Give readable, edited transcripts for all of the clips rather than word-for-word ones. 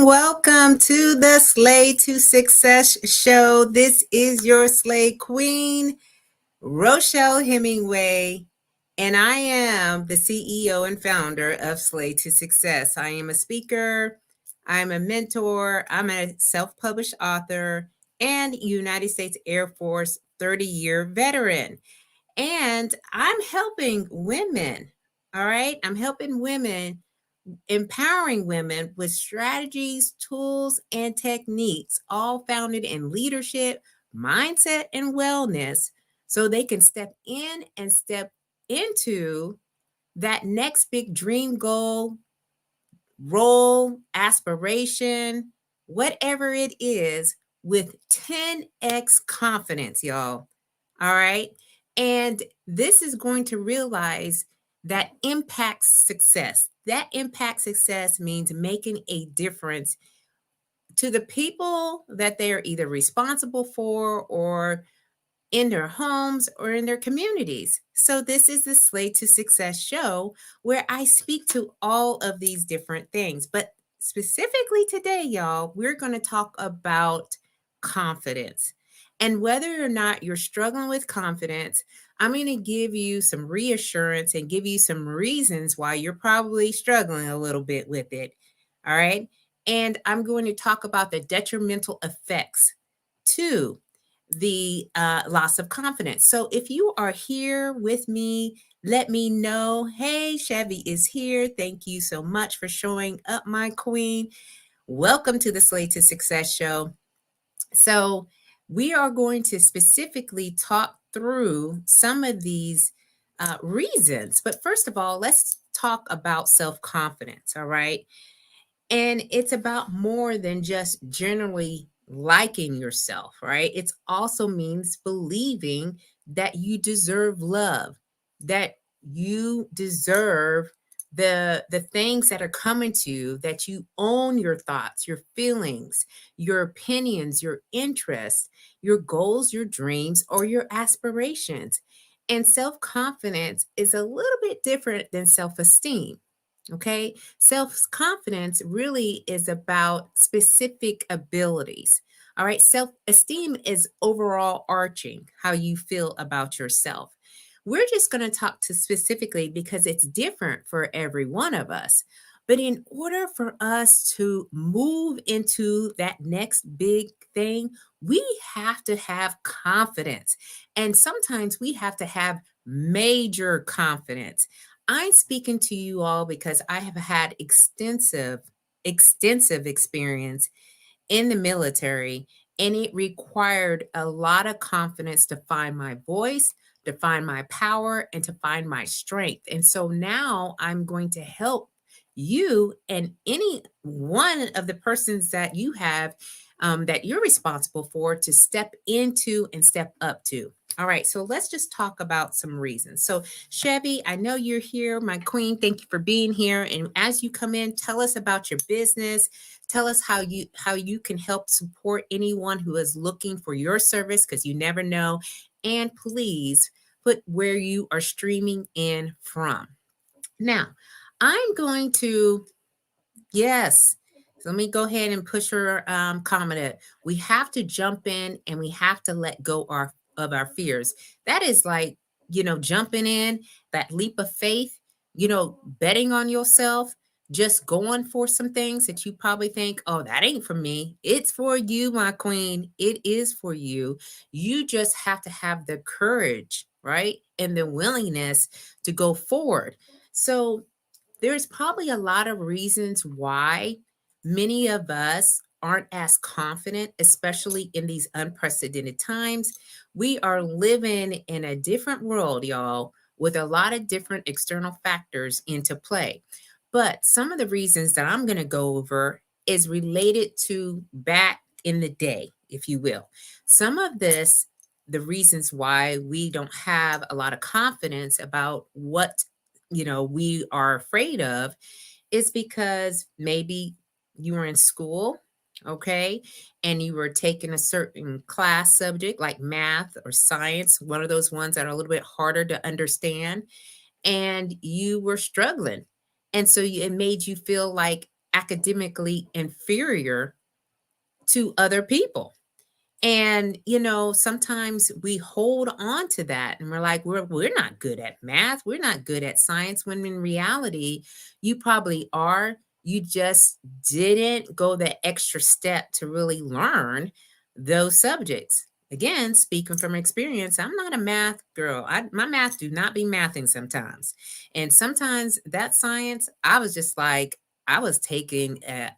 Welcome to the Slay to Success show. This is your Slay Queen, Rochelle Hemingway, and I am the CEO and founder of Slay to Success. I am a speaker, I'm a mentor, I'm a self published author, and United States Air Force 30-year veteran. And I'm helping women, all right? I'm helping women, empowering women with strategies, tools, and techniques, all founded in leadership, mindset, and wellness, so they can step in and step into that next big dream goal, role, aspiration, whatever it is, with 10x confidence, y'all. All right. And this is going to realize that impacts success. That impact success means making a difference to the people that they are either responsible for or in their homes or in their communities. So, this is the Slay to Success show where I speak to all of these different things. But specifically today, y'all, we're going to talk about confidence. And whether or not you're struggling with confidence, I'm going to give you some reassurance and give you some reasons why you're probably struggling a little bit with it. All right. And I'm going to talk about the detrimental effects to the loss of confidence. So if you are here with me, let me know. Hey, Chevy is here. Thank you so much for showing up, my queen. Welcome to the Slay to Success show. So we are going to specifically talk through some of these reasons. But first of all, let's talk about self-confidence, all right? And it's about more than just generally liking yourself, right? It also means believing that you deserve love, that you deserve the things that are coming to you, that you own your thoughts, your feelings, your opinions, your interests, your goals, your dreams, or your aspirations. And self-confidence is a little bit different than self-esteem. Okay. Self confidence really is about specific abilities. All right. Self esteem is overall arching how you feel about yourself. We're just going to talk to specifically because it's different for every one of us. But in order for us to move into that next big thing, we have to have confidence. And sometimes we have to have major confidence. I'm speaking to you all because I have had extensive experience in the military, and it required a lot of confidence to find my voice, to find my power, and to find my strength. And so now I'm going to help you and any one of the persons that you have that you're responsible for to step into and step up to. All right, so let's just talk about some reasons. So, Chevy, I know you're here, my queen. Thank you for being here. And as you come in, tell us about your business. Tell us how you can help support anyone who is looking for your service, because you never know. And please put where you are streaming in from. Now, I'm going to, yes. So let me go ahead and push her comment it. We have to jump in and we have to let go of our fears. That is like, jumping in, that leap of faith, betting on yourself, just going for some things that you probably think, oh, that ain't for me. It's for you, my queen. It is for you. You just have to have the courage, right? And the willingness to go forward. So there's probably a lot of reasons why many of us aren't as confident, especially in these unprecedented times. We are living in a different world, y'all, with a lot of different external factors into play. But some of the reasons that I'm going to go over is related to back in the day, if you will. Some of this, the reasons why we don't have a lot of confidence about what we are afraid of, is because maybe you were in school, okay, and you were taking a certain class subject like math or science, one of those ones that are a little bit harder to understand, and you were struggling. And so it made you feel like academically inferior to other people. And, sometimes we hold on to that and we're like, we're not good at math. We're not good at science. When in reality, you probably are. You just didn't go the extra step to really learn those subjects. Again, speaking from experience, I'm not a math girl. My math do not be mathing sometimes. And sometimes that science, I was just like, I was taking a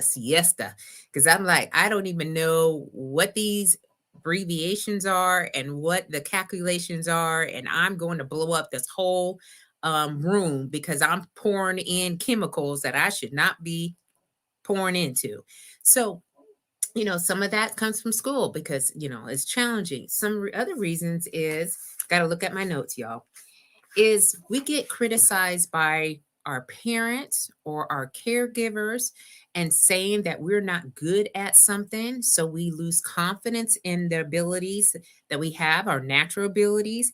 siesta because I'm like, I don't even know what these abbreviations are and what the calculations are. And I'm going to blow up this whole room because I'm pouring in chemicals that I should not be pouring into. So, some of that comes from school because, it's challenging. Some other reasons is, got to look at my notes, y'all, is we get criticized by our parents or our caregivers and saying that we're not good at something. So we lose confidence in the abilities that we have, our natural abilities.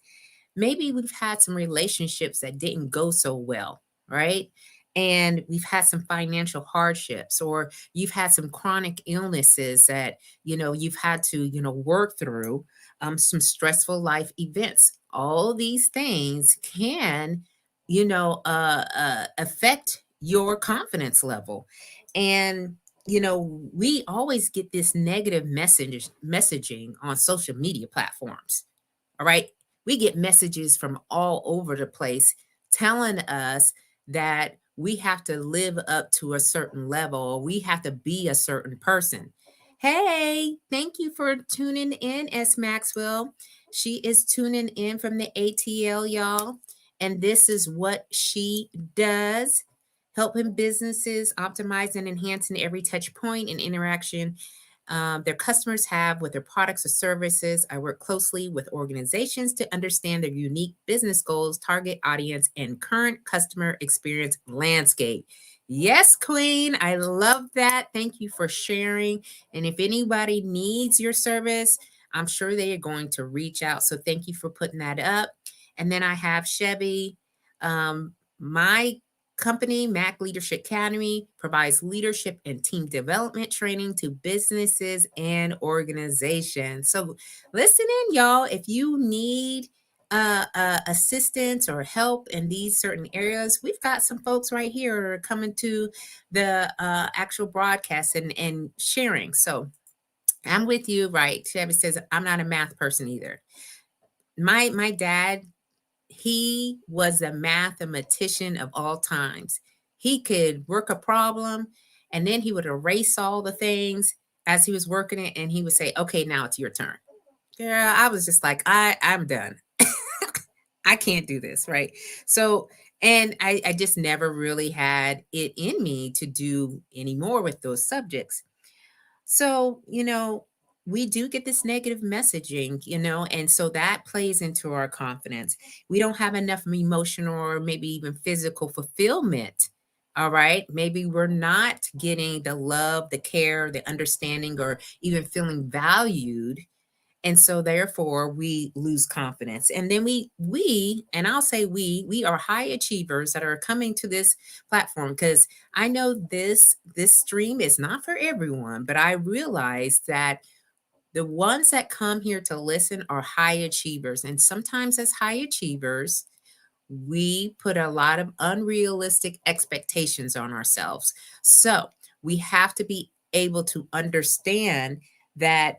Maybe we've had some relationships that didn't go so well, right? And we've had some financial hardships, or you've had some chronic illnesses that, you've had to, work through, some stressful life events. All these things can, affect your confidence level. And, we always get this negative messaging on social media platforms. All right. We get messages from all over the place telling us that we have to live up to a certain level. We have to be a certain person. Hey, thank you for tuning in, S. Maxwell. She is tuning in from the ATL, y'all. And this is what she does, helping businesses optimize and enhancing every touch point and interaction their customers have with their products or services. I work closely with organizations to understand their unique business goals, target audience, and current customer experience landscape. Yes, Queen, I love that. Thank you for sharing. And if anybody needs your service, I'm sure they are going to reach out. So thank you for putting that up. And then I have Chevy. My company, Mac Leadership Academy, provides leadership and team development training to businesses and organizations. So listen in, y'all. If you need assistance or help in these certain areas, we've got some folks right here who are coming to the actual broadcast and sharing. So I'm with you, right? Chevy says, I'm not a math person either. My dad, he was a mathematician of all times. He could work a problem and then he would erase all the things as he was working it and he would say, okay, now it's your turn. Yeah, I was just like, I'm done. I can't do this, right? So, and I just never really had it in me to do any more with those subjects. So, we do get this negative messaging, and so that plays into our confidence. We don't have enough emotional or maybe even physical fulfillment. All right. Maybe we're not getting the love, the care, the understanding, or even feeling valued, and so therefore we lose confidence. And then and I'll say we are high achievers that are coming to this platform, because I know this stream is not for everyone, but I realize that the ones that come here to listen are high achievers. And sometimes as high achievers, we put a lot of unrealistic expectations on ourselves. So we have to be able to understand that,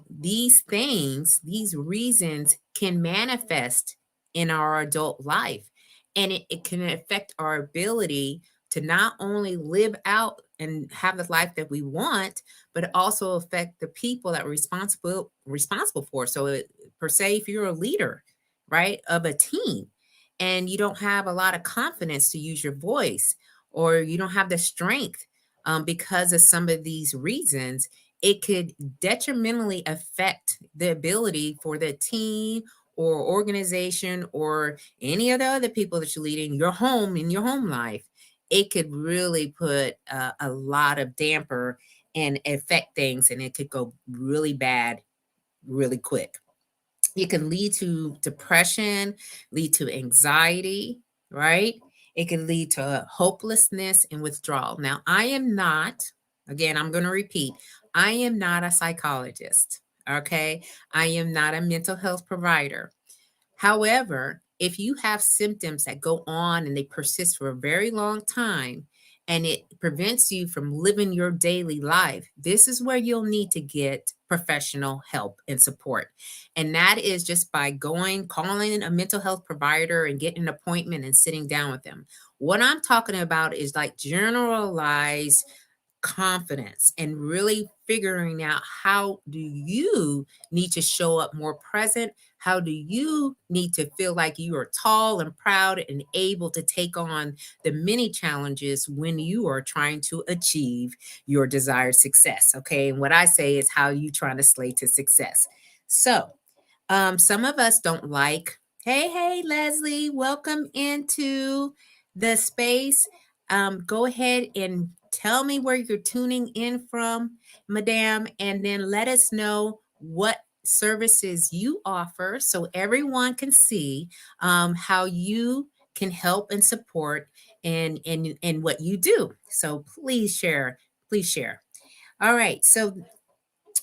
these things, these reasons can manifest in our adult life. And it can affect our ability to not only live out and have the life that we want, but also affect the people that we're responsible for. So per se, if you're a leader, right, of a team, and you don't have a lot of confidence to use your voice, or you don't have the strength because of some of these reasons, it could detrimentally affect the ability for the team or organization or any of the other people that you lead in your home life. It could really put a lot of damper and affect things, and it could go really bad really quick. It can lead to depression, lead to anxiety, right? It can lead to hopelessness and withdrawal. Now, I am not, again, I'm going to repeat, I am not a psychologist. Okay. I am not a mental health provider. However, if you have symptoms that go on and they persist for a very long time and it prevents you from living your daily life, this is where you'll need to get professional help and support. And that is just by calling a mental health provider and getting an appointment and sitting down with them. What I'm talking about is like generalized confidence and really figuring out how do you need to show up more present, how do you need to feel like you are tall and proud and able to take on the many challenges when you are trying to achieve your desired success. Okay, and what I say is how you trying to slay to success. So some of us don't like, hey, Leslie, welcome into the space. Go ahead and tell me where you're tuning in from, Madame, and then let us know what services you offer so everyone can see how you can help and support and what you do. So please share, please share. All right. So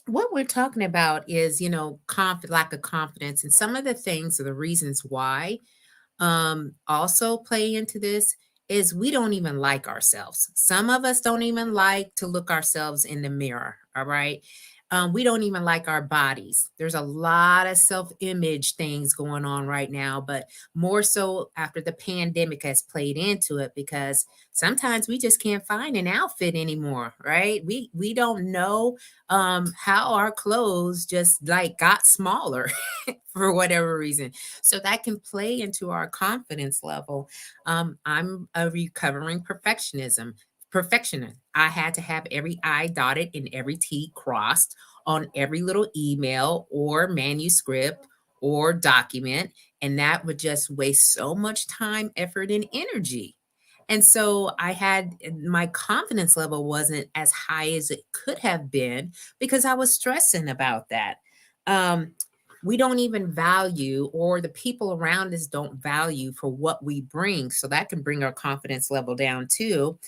what we're talking about is, lack of confidence, and some of the things or the reasons why also play into this is we don't even like ourselves. Some of us don't even like to look ourselves in the mirror. All right. We don't even like our bodies. There's a lot of self image things going on right now, but more so after the pandemic has played into it because sometimes we just can't find an outfit anymore, right? We don't know how our clothes just like got smaller for whatever reason. So that can play into our confidence level. I'm a recovering perfectionist. I had to have every I dotted and every T crossed on every little email or manuscript or document. And that would just waste so much time, effort, and energy. And so my confidence level wasn't as high as it could have been because I was stressing about that. Um, we don't even value, or the people around us don't value for what we bring. So that can bring our confidence level down too.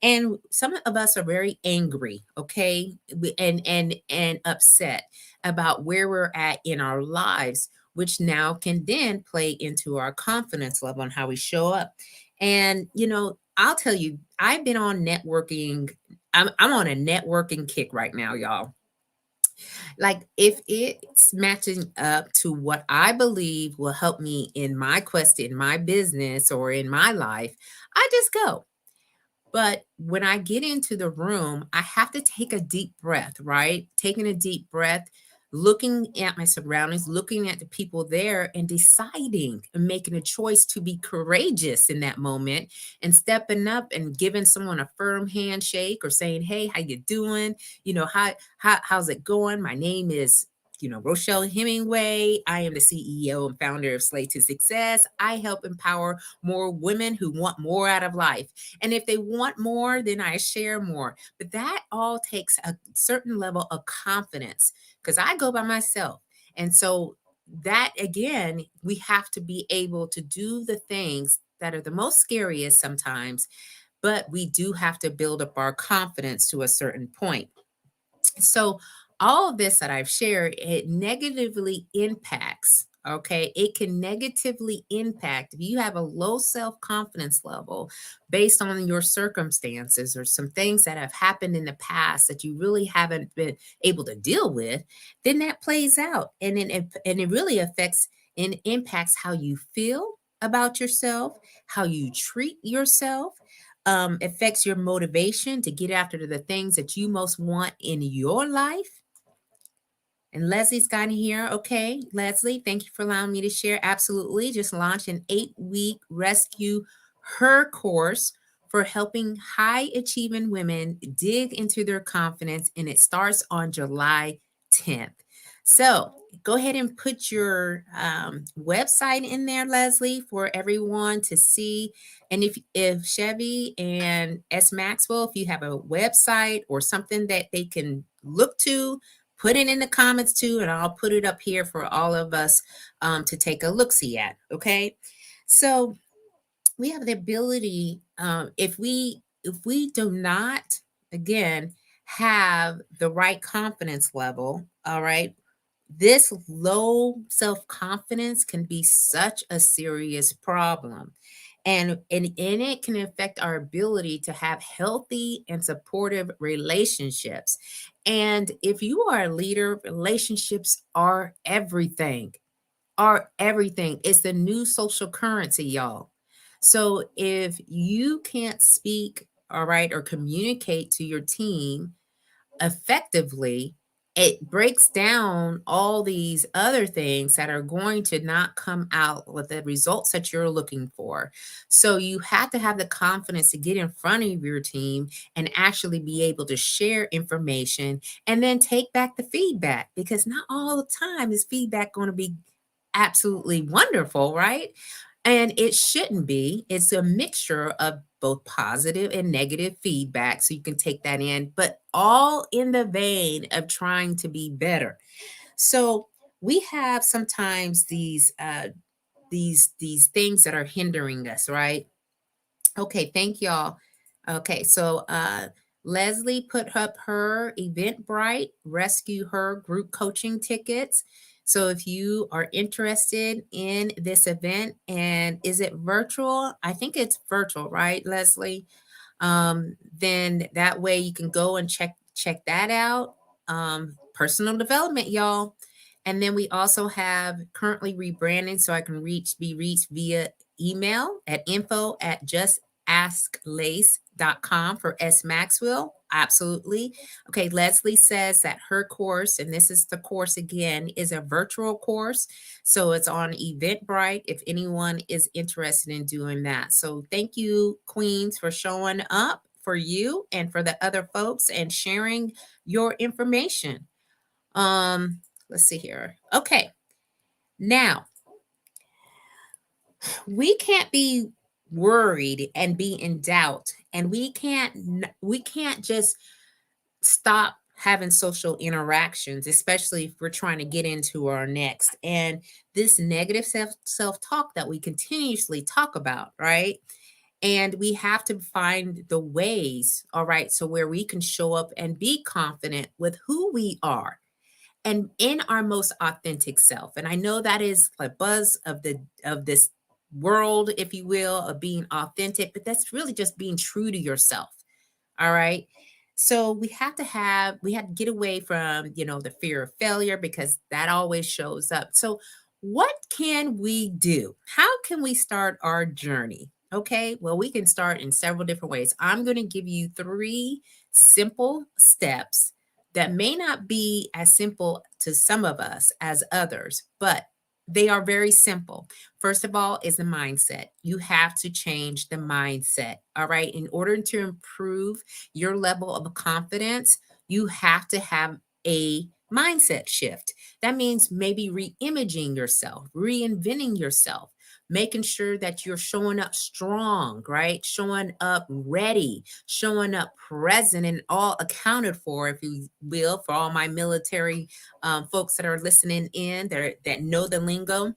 And some of us are very angry, okay, and upset about where we're at in our lives, which now can then play into our confidence level and how we show up. And I'll tell you, I've been on networking. I'm on a networking kick right now, y'all. Like if it's matching up to what I believe will help me in my quest, in my business, or in my life, I just go. But when I get into the room, I have to take a deep breath, right? Taking a deep breath, looking at my surroundings, looking at the people there, and deciding and making a choice to be courageous in that moment and stepping up and giving someone a firm handshake or saying, "Hey, how you doing? How's it going? My name is Rochelle Hemingway. I am the CEO and founder of Slay to Success. I help empower more women who want more out of life. And if they want more, then I share more. But that all takes a certain level of confidence because I go by myself. And so that again, we have to be able to do the things that are the most scariest sometimes, but we do have to build up our confidence to a certain point. So all of this that I've shared, it negatively impacts. Okay, it can negatively impact if you have a low self confidence level based on your circumstances or some things that have happened in the past that you really haven't been able to deal with. Then that plays out, and it really affects and impacts how you feel about yourself, how you treat yourself, affects your motivation to get after the things that you most want in your life. And Leslie's gotten here. Okay, Leslie, thank you for allowing me to share. Absolutely. Just launched an 8-week rescue her course for helping high achieving women dig into their confidence. And it starts on July 10th. So go ahead and put your website in there, Leslie, for everyone to see. And if Chevy and S Maxwell, if you have a website or something that they can look to, put it in the comments too, and I'll put it up here for all of us to take a look-see at. Okay. So we have the ability, if we do not, again, have the right confidence level, all right, this low self-confidence can be such a serious problem. And it can affect our ability to have healthy and supportive relationships. And if you are a leader, relationships are everything. It's the new social currency, y'all. So if you can't speak, all right, or communicate to your team effectively, it breaks down all these other things that are going to not come out with the results that you're looking for. So you have to have the confidence to get in front of your team and actually be able to share information and then take back the feedback, because not all the time is feedback going to be absolutely wonderful, right? And it shouldn't be. It's a mixture of both positive and negative feedback. So you can take that in, but all in the vein of trying to be better. So we have sometimes these things that are hindering us, right? Okay, thank y'all. Okay, so Leslie put up her Eventbrite Rescue Her group coaching tickets. So if you are interested in this event, and is it virtual? I think it's virtual, right, Leslie? Then that way you can go and check that out. Personal development, y'all. And then we also have currently rebranding, so I can be reached via email at info@justasklace.com for S Maxwell. Absolutely. Okay, Leslie says that her course, and this is the course again, is a virtual course. So it's on Eventbrite if anyone is interested in doing that. So thank you, Queens, for showing up for you and for the other folks and sharing your information. Let's see here. Okay. Now, we can't be worried and be in doubt, and we can't just stop having social interactions, especially if we're trying to get into our next. And this negative self-talk that we continuously talk about, right? And we have to find the ways, all right, so where we can show up and be confident with who we are and in our most authentic self. And I know that is the buzz of this world, if you will, of being authentic, but that's really just being true to yourself. All right. So we have to get away from, the fear of failure, because that always shows up. So what can we do? How can we start our journey? Okay. Well, we can start in several different ways. I'm going to give you 3 simple steps that may not be as simple to some of us as others, but they are very simple. First of all, is the mindset. You have to change the mindset. All right. In order to improve your level of confidence, you have to have a mindset shift. That means maybe re-imaging yourself, reinventing yourself, making sure that you're showing up strong, right? Showing up ready, showing up present and all accounted for, if you will, for all my military folks that are listening in that know the lingo.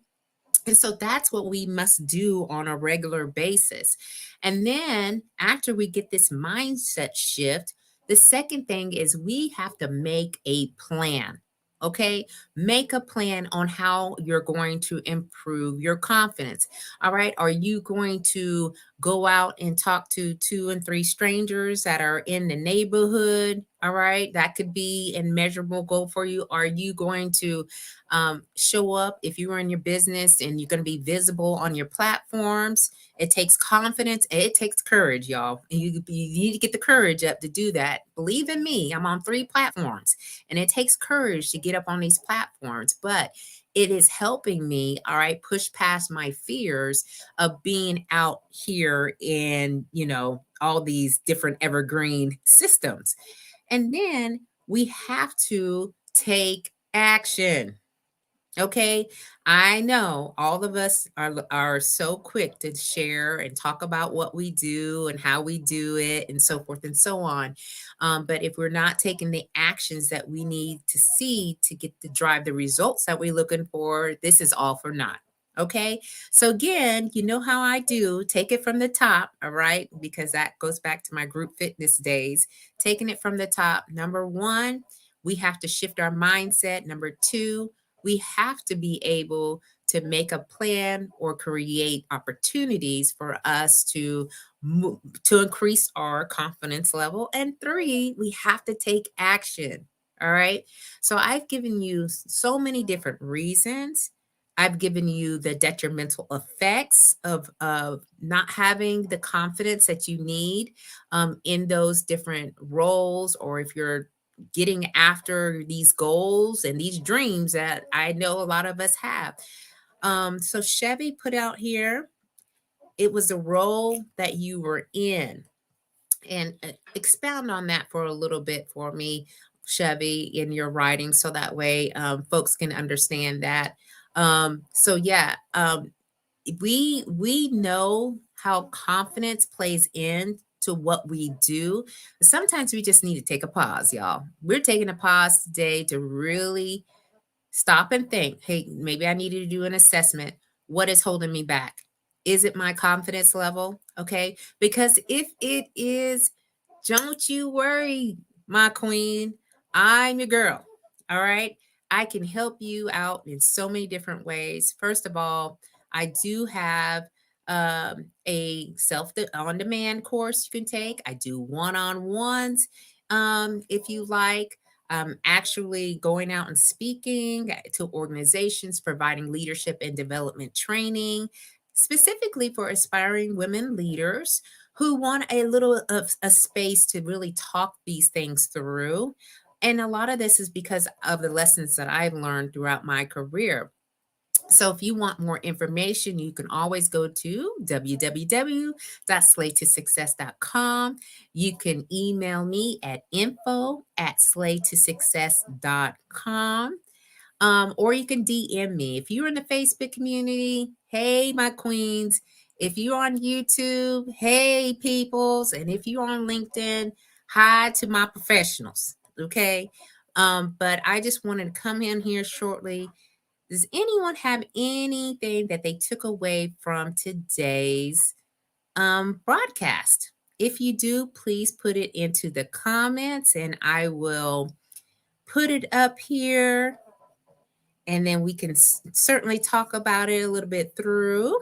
And so that's what we must do on a regular basis. And then after we get this mindset shift, the second thing is we have to make a plan. Okay, make a plan on how you're going to improve your confidence. All right, are you going to go out and talk to 2 and 3 strangers that are in the neighborhood? All right, that could be a measurable goal for you. Are you going to show up if you're in your business and you're going to be visible on your platforms? It takes confidence. It takes courage, y'all. And you need to get the courage up to do that. Believe in me, I'm on 3 platforms, and it takes courage to get up on these platforms, but it is helping me, all right, push past my fears of being out here in, all these different evergreen systems. And then we have to take action. Okay, I know all of us are so quick to share and talk about what we do and how we do it and so forth and so on. But if we're not taking the actions that we need to see to get to drive the results that we're looking for, this is all for naught. Okay. So again, you know how I do. Take it from the top. All right. Because that goes back to my group fitness days. Taking it from the top. Number one, we have to shift our mindset. Number two, we have to be able to make a plan or create opportunities for us to to increase our confidence level. And three, we have to take action. All right. So I've given you so many different reasons. I've given you the detrimental effects of not having the confidence that you need in those different roles, or if you're getting after these goals and these dreams that I know a lot of us have. So Chevy put out here, it was a role that you were in. And expound on that for a little bit for me, Chevy, in your writing, so that way folks can understand that. So yeah, we know how confidence plays in to what we do. Sometimes we just need to take a pause, y'all. We're taking a pause today to really stop and think, hey, maybe I needed to do an assessment. What is holding me back? Is it my confidence level? Okay. Because if it is, don't you worry, my queen. I'm your girl. All right. I can help you out in so many different ways. First of all, I do have a self on demand course you can take. I do one on ones if you like. Actually going out and speaking to organizations, providing leadership and development training, specifically for aspiring women leaders who want a little of a space to really talk these things through. And a lot of this is because of the lessons that I've learned throughout my career. So if you want more information, you can always go to www.slaytosuccess.com. You can email me at info@slaytosuccess.com. Or you can DM me. If you're in the Facebook community, hey, my queens. If you're on YouTube, hey, peoples. And if you're on LinkedIn, hi to my professionals. Okay. But I just wanted to come in here shortly. Does anyone have anything that they took away from today's broadcast? If you do, please put it into the comments and I will put it up here, and then we can certainly talk about it a little bit through.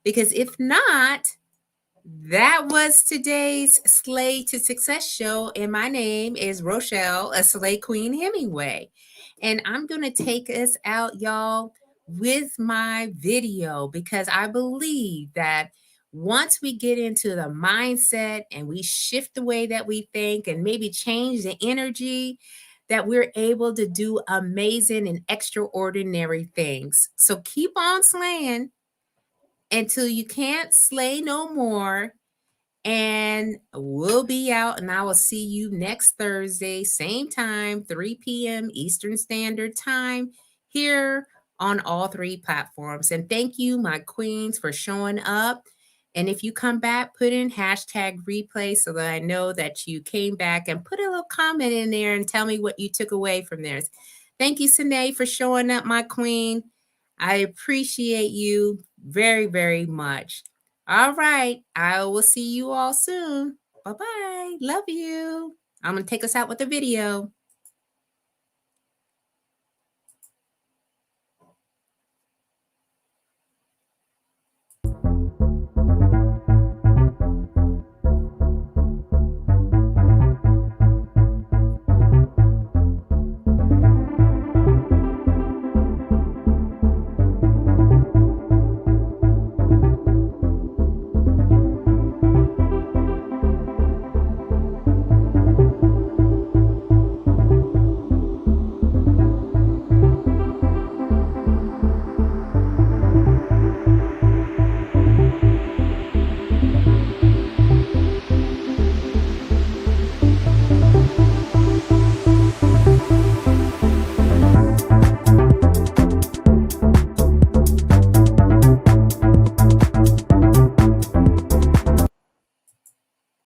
Because if not, that was today's Slay to Success show. And my name is Rochelle, a Slay Queen Hemingway. And I'm going to take us out, y'all, with my video, because I believe that once we get into the mindset and we shift the way that we think and maybe change the energy, that we're able to do amazing and extraordinary things. So keep on slaying until you can't slay no more. And we'll be out, and I will see you next Thursday, same time, 3 p.m. Eastern Standard Time, here on all three platforms. And thank you, my queens, for showing up. And if you come back, put in hashtag replay so that I know that you came back, and put a little comment in there and tell me what you took away from there. Thank you, Sine, for showing up, my queen. I appreciate you very, very much. All right. I will see you all soon. Bye bye. Love you. I'm going to take us out with the video.